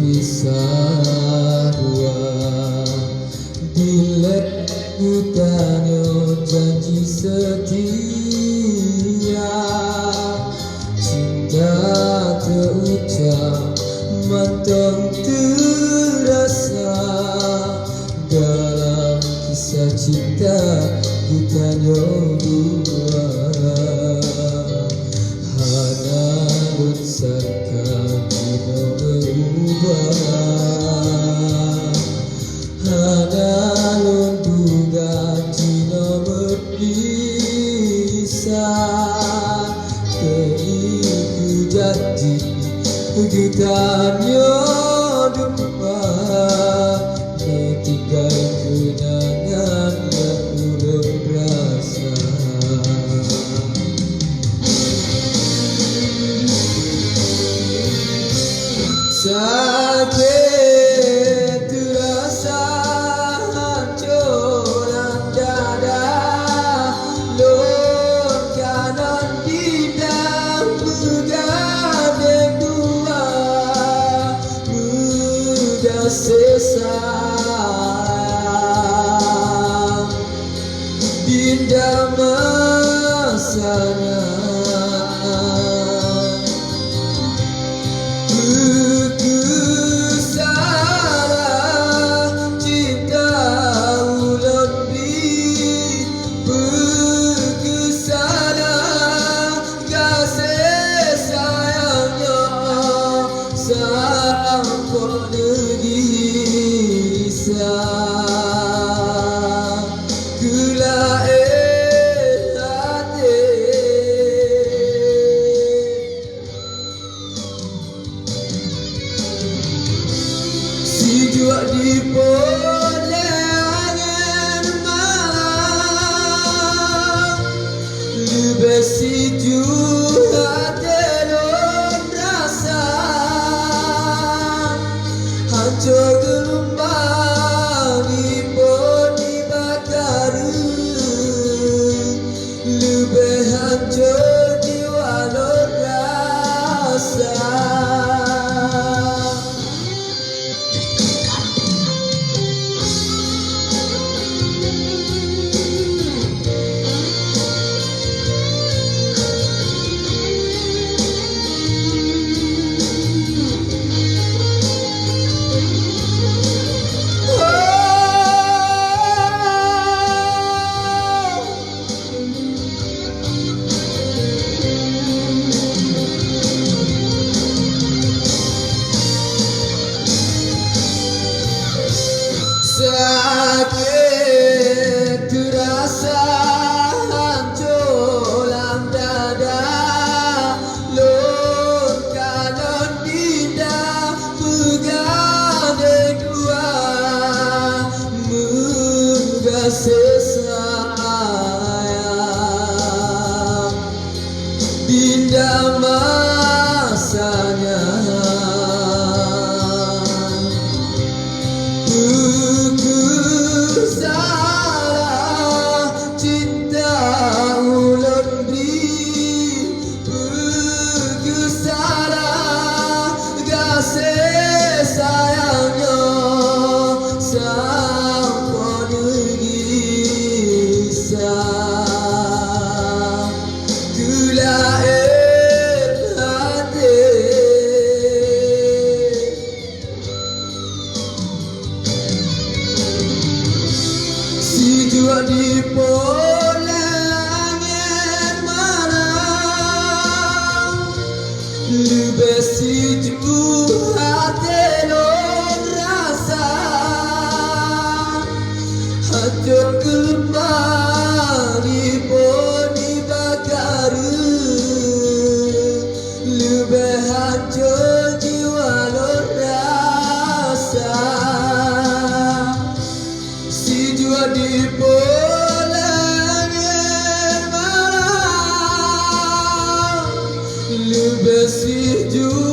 kisah dua. Bila ku tanya janji setia, cinta terucap mantap terasa. Dalam kisah cinta ku tanya dua, hana lutsarkan dino berubah, hana lundugan dino berpisah. Keiku janji gitanya dumpa, tinggal kenangan yang ulun rasa. Sakit terasa hancuran dada, lon kanan bidang bergandeng dua, mudah sesat pindah masanya. Sampun gisah gula hati, si jua di polangan malam, lebih si jua hancur gelombang ibu dibakar, lebih hancur jiwa non rasa. Sakit terasa hancuran dada, lon kanan bidang bergandeng dua, mudah sesayang pindah masanya. Sayangnya sampun gisah gula hati, si jua di polangan malam, lebih si jua hancur gelombang ibu dibakar, lebih hancur jiwa non rasa. Si jua di polangan malam, lebih si jua